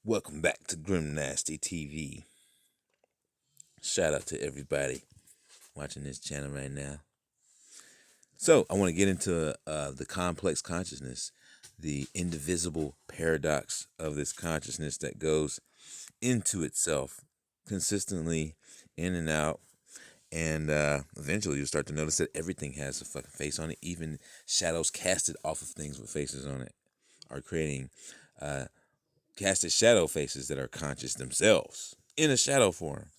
Welcome back to Grimnasty TV. Shout out to everybody watching this channel right now. So, I want to get into the complex consciousness, the indivisible paradox of this consciousness that goes into itself consistently, in and out. And eventually you'll start to notice that everything has a fucking face on it. Even shadows casted off of things with faces on it are creating casted shadow faces that are conscious themselves in a shadow form,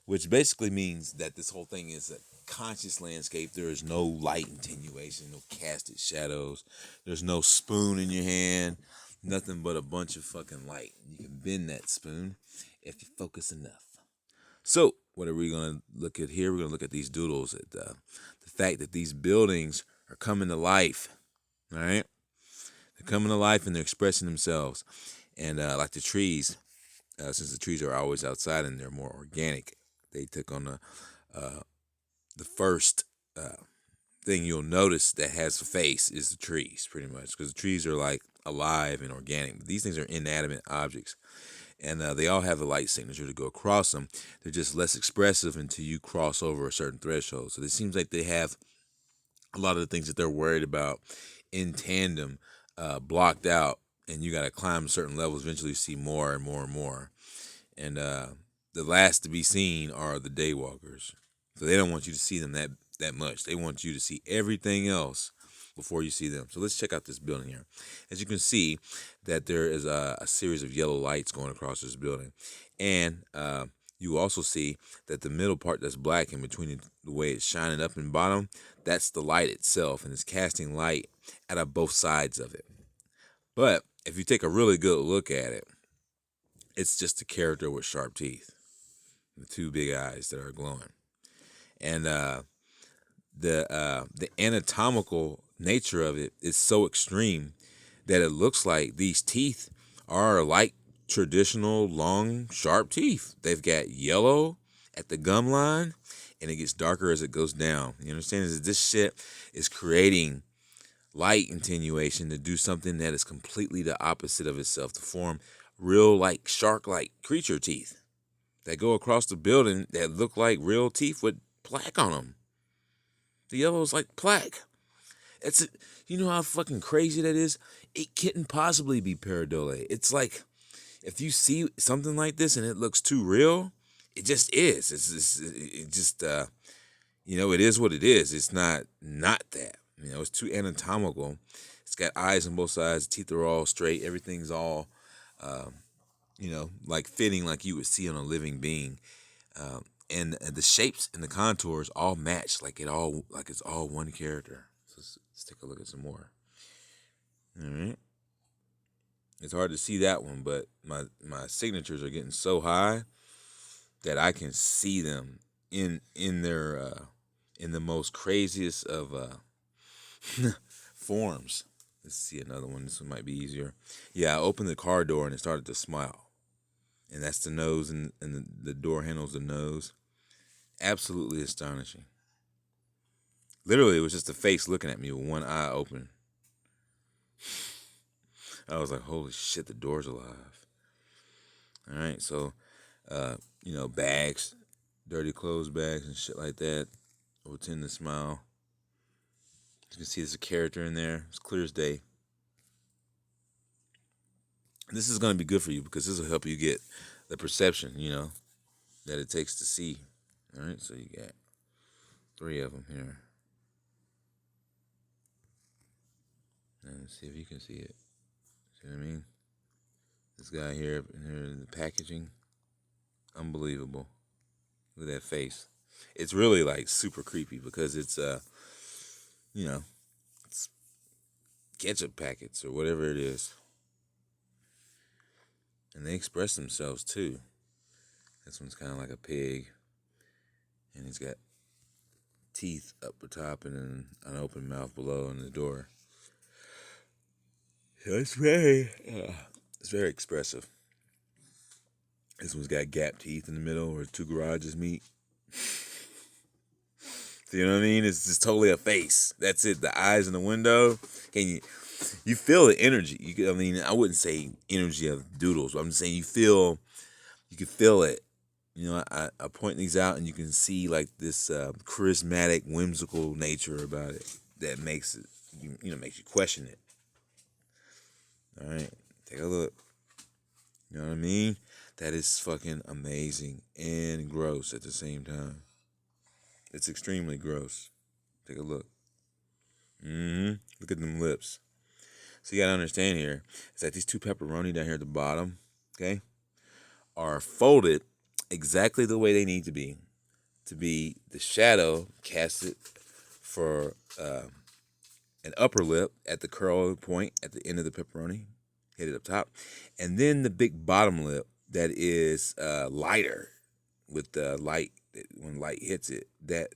which basically means that this whole thing is a conscious landscape. There is no light attenuation, no casted shadows. There's no spoon in your hand, nothing but a bunch of fucking light. You can bend that spoon if you focus enough. So, what are we going to look at here? We're going to look at these doodles, at the fact that these buildings are coming to life, all right? They're coming to life and they're expressing themselves. And like the trees, since the trees are always outside and they're more organic, they took on the first thing you'll notice that has a face is the trees, pretty much, because the trees are like alive and organic. But these things are inanimate objects, and they all have the light signature to go across them. They're just less expressive until you cross over a certain threshold. So it seems like they have a lot of the things that they're worried about in tandem blocked out, and you got to climb certain levels. Eventually you see more and more and more. And the last to be seen are the daywalkers. So they don't want you to see them that much. They want you to see everything else before you see them. So let's check out this building here. As you can see, that there is a series of yellow lights going across this building. And you also see that the middle part that's black in between the way it's shining up and bottom, that's the light itself, and it's casting light out of both sides of it. But if you take a really good look at it, it's just a character with sharp teeth, the two big eyes that are glowing. And the anatomical nature of it is so extreme that it looks like these teeth are like traditional long sharp teeth. They've got yellow at the gum line and it gets darker as it goes down. You understand? Is this shit is creating light attenuation to do something that is completely the opposite of itself, to form real like shark-like creature teeth that go across the building that look like real teeth with plaque on them. The yellow's like plaque. You know how fucking crazy that is? It couldn't possibly be pareidolia. It's like, if you see something like this and it looks too real, it just is. It just, it is what it is. It's not that. It's too anatomical. It's got eyes on both sides. The teeth are all straight. Everything's all, like fitting like you would see on a living being. And the shapes and the contours all match like it's all one character. So let's take a look at some more. All right. It's hard to see that one, but my signatures are getting so high that I can see them in their in the most craziest of forms. Let's see another one. This one might be easier. Yeah, I opened the car door and it started to smile. And that's the nose, and the door handles the nose. Absolutely astonishing. Literally, it was just a face looking at me with one eye open. I was like, holy shit, the door's alive. All right, so, bags, dirty clothes bags and shit like that will tend to smile. You can see there's a character in there. It's clear as day. This is going to be good for you because this will help you get the perception, that it takes to see. All right, so you got 3 of them here. And let's see if you can see it. See what I mean? This guy here in the packaging, unbelievable. Look at that face. It's really like super creepy because it's it's ketchup packets or whatever it is. And they express themselves too. This one's kind of like a pig. And he's got teeth up the top and then an open mouth below in the door. So it's very expressive. This one's got gap teeth in the middle where 2 garages meet. So you know what I mean? It's just totally a face. That's it. The eyes in the window. you feel the energy. I mean, I wouldn't say energy of doodles, but I'm just saying you can feel it. You know, I point these out, and you can see like this charismatic, whimsical nature about it that makes it, makes you question it. All right, take a look. You know what I mean? That is fucking amazing and gross at the same time. It's extremely gross. Take a look. Look at them lips. So you gotta understand here is that these two pepperoni down here at the bottom, okay, are folded exactly the way they need to be the shadow casted for an upper lip at the curl point at the end of the pepperoni, hit it up top, and then the big bottom lip that is lighter with the light. When light hits it, that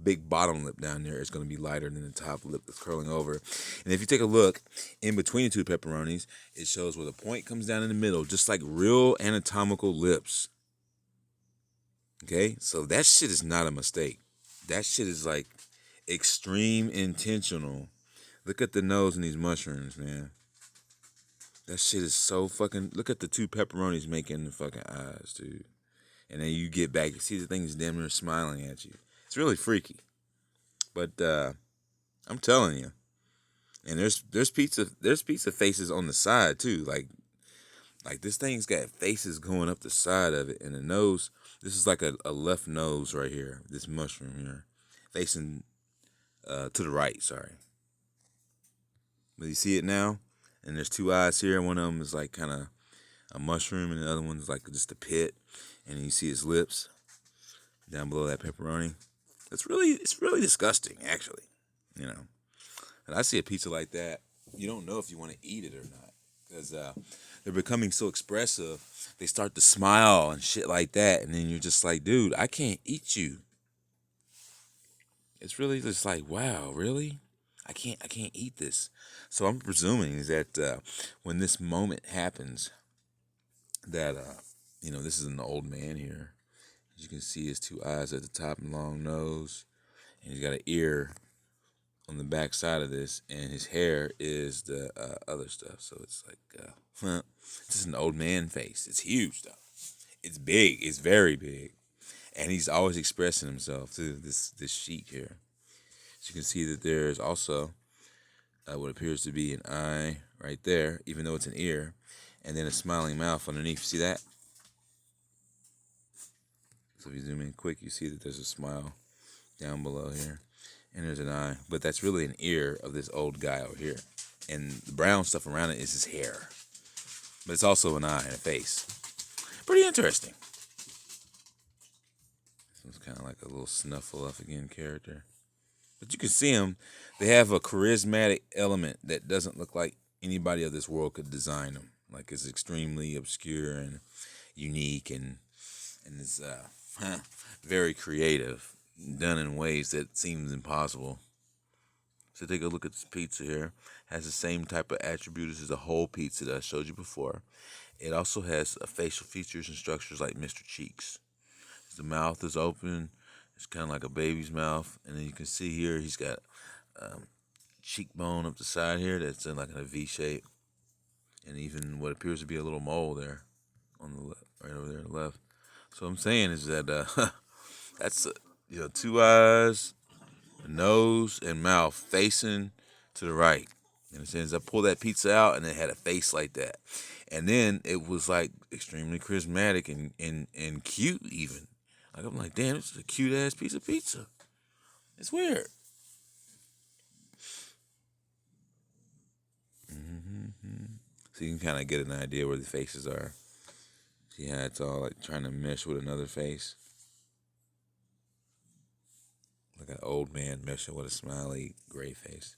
big bottom lip down there is going to be lighter than the top lip that's curling over. And if you take a look in between the two pepperonis, it shows where the point comes down in the middle, just like real anatomical lips. Okay, so that shit is not a mistake. That shit is like extreme intentional. Look at the nose in these mushrooms, man. That shit is so fucking. Look at the two pepperonis making the fucking eyes, dude. And then you get back, you see the thing's damn near smiling at you. It's really freaky. But I'm telling you. And there's pizza faces on the side too. Like this thing's got faces going up the side of it, and the nose. This is like a left nose right here. This mushroom here, facing to the right. Sorry. But you see it now, and there's two eyes here. One of them is like kind of a mushroom, and the other one's like just a pit. And you see his lips down below that pepperoni. It's really disgusting, actually. You know, and I see a pizza like that, you don't know if you want to eat it or not, because they're becoming so expressive. They start to smile and shit like that, and then you're just like, dude, I can't eat you. It's really just like, wow, really? I can't eat this. So I'm presuming that when this moment happens, that this is an old man here. As you can see, his two eyes at the top and long nose, and he's got an ear on the back side of this, and his hair is the other stuff. So it's like, it's just an old man face. It's huge though. It's big. It's very big, and he's always expressing himself through this sheet here. So you can see that there's also what appears to be an eye right there, even though it's an ear, and then a smiling mouth underneath. See that? So if you zoom in quick, you see that there's a smile down below here, and there's an eye, but that's really an ear of this old guy over here, and the brown stuff around it is his hair, but it's also an eye and a face. Pretty interesting. It's kind of like a little Snuffleupagus character, but you can see them. They have a charismatic element that doesn't look like anybody of this world could design them. Like, it's extremely obscure and unique, and it's very creative, done in ways that seems impossible. So take a look at this pizza here. Has the same type of attributes as the whole pizza that I showed you before. It also has facial features and structures like Mr. Cheeks. The mouth is open. It's kind of like a baby's mouth. And then you can see here he's got cheekbone up the side here that's in like a V shape. And even what appears to be a little mole there on the left, right over there on the left. So what I'm saying is that that's two eyes, a nose, and mouth facing to the right. You understand? I pulled that pizza out, and it had a face like that, and then it was like extremely charismatic and cute even. Like, I'm like, damn, this is a cute ass piece of pizza. It's weird. So you can kind of get an idea where the faces are. See how it's all like trying to mesh with another face. Like an old man meshing with a smiley gray face.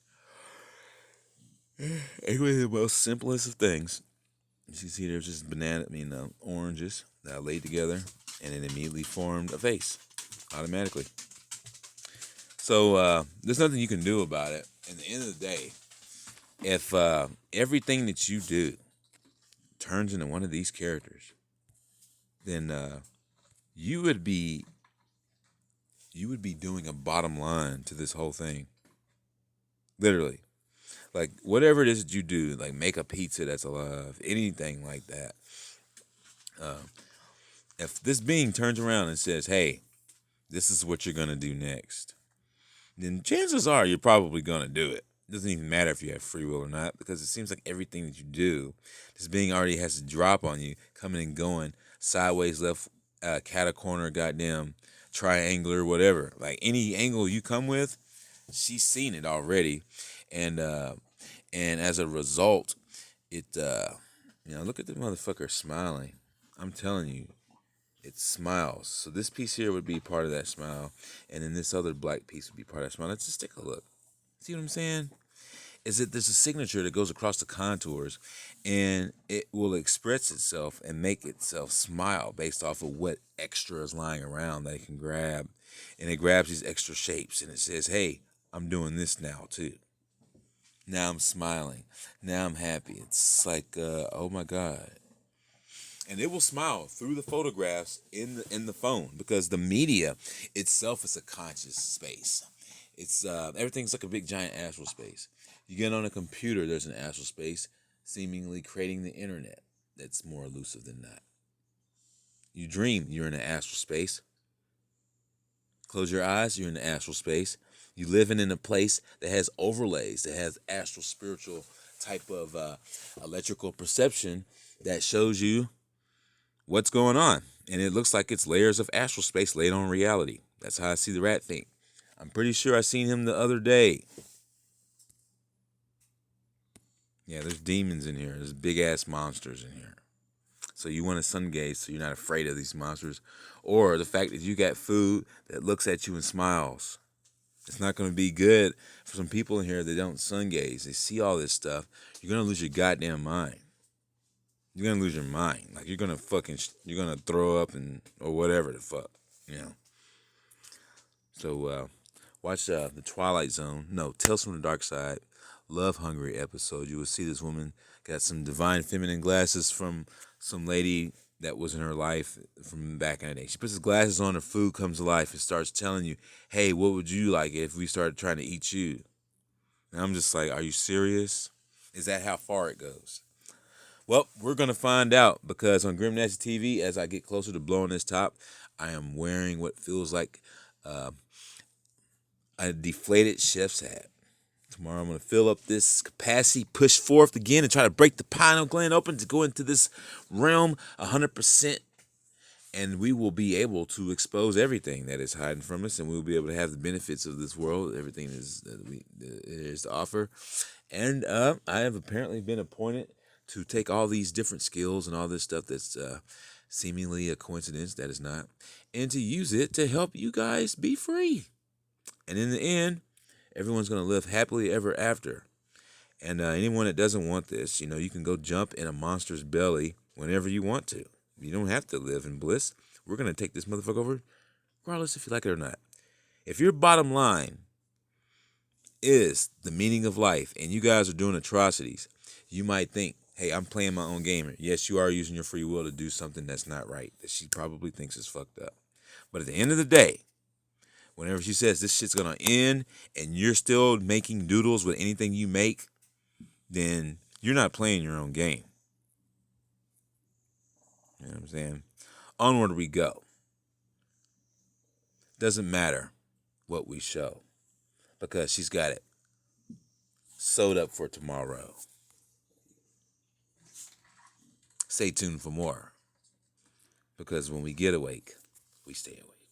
It was the most simplest of things. As you see, there's just oranges that I laid together, and it immediately formed a face automatically. So there's nothing you can do about it. At the end of the day, if everything that you do turns into one of these characters, then you would be doing a bottom line to this whole thing. Literally. Like whatever it is that you do, like make a pizza that's alive, anything like that. If this being turns around and says, "Hey, this is what you're gonna do next," then chances are you're probably gonna do it. It doesn't even matter if you have free will or not, because it seems like everything that you do, this being already has to drop on you, coming and going, sideways, left, cat corner, goddamn, triangular, whatever. Like any angle you come with, she's seen it already, and as a result, look at the motherfucker smiling. I'm telling you, it smiles. So this piece here would be part of that smile, and then this other black piece would be part of that smile. Let's just take a look. See what I'm saying? Is that there's a signature that goes across the contours, and it will express itself and make itself smile based off of what extra is lying around that it can grab, and it grabs these extra shapes, and it says, "Hey, I'm doing this now too. Now I'm smiling. Now I'm happy." It's like, oh my God. And it will smile through the photographs in the phone, because the media itself is a conscious space. It's everything's like a big giant astral space. You get on a computer, there's an astral space, seemingly creating the internet. That's more elusive than that. You dream, you're in an astral space. Close your eyes, you're in the astral space. You living in a place that has overlays, that has astral spiritual type of electrical perception that shows you what's going on. And it looks like it's layers of astral space laid on reality. That's how I see the rat thing. I'm pretty sure I seen him the other day. Yeah, there's demons in here. There's big ass monsters in here. So you want to sun gaze so you're not afraid of these monsters. Or the fact that you got food that looks at you and smiles. It's not going to be good for some people in here that don't sun gaze. They see all this stuff. You're going to lose your goddamn mind. You're going to lose your mind. Like you're going to you're going to throw up or whatever the fuck, you know. So watch the Twilight Zone. No, Tales from the Dark Side. Love Hungry episode. You will see this woman got some divine feminine glasses from some lady that was in her life from back in the day. She puts his glasses on, her food comes to life and starts telling you, "Hey, what would you like if we started trying to eat you?" And I'm just like, are you serious? Is that how far it goes? Well, we're going to find out, because on Grimnasty TV, as I get closer to blowing this top, I am wearing what feels like a deflated chef's hat. Tomorrow I'm going to fill up this capacity, push forth again, and try to break the pineal gland open to go into this realm 100%. And we will be able to expose everything that is hiding from us, and we'll be able to have the benefits of this world, everything that is to offer. And I have apparently been appointed to take all these different skills and all this stuff that's seemingly a coincidence that is not, and to use it to help you guys be free. And in the end, everyone's going to live happily ever after. And anyone that doesn't want this, you can go jump in a monster's belly whenever you want to. You don't have to live in bliss. We're going to take this motherfucker over, regardless if you like it or not. If your bottom line is the meaning of life and you guys are doing atrocities, you might think, "Hey, I'm playing my own game." Yes, you are using your free will to do something that's not right, that she probably thinks is fucked up. But at the end of the day, whenever she says this shit's going to end and you're still making doodles with anything you make, then you're not playing your own game. You know what I'm saying? Onward we go. Doesn't matter what we show, because she's got it sewed up for tomorrow. Stay tuned for more, because when we get awake, we stay awake.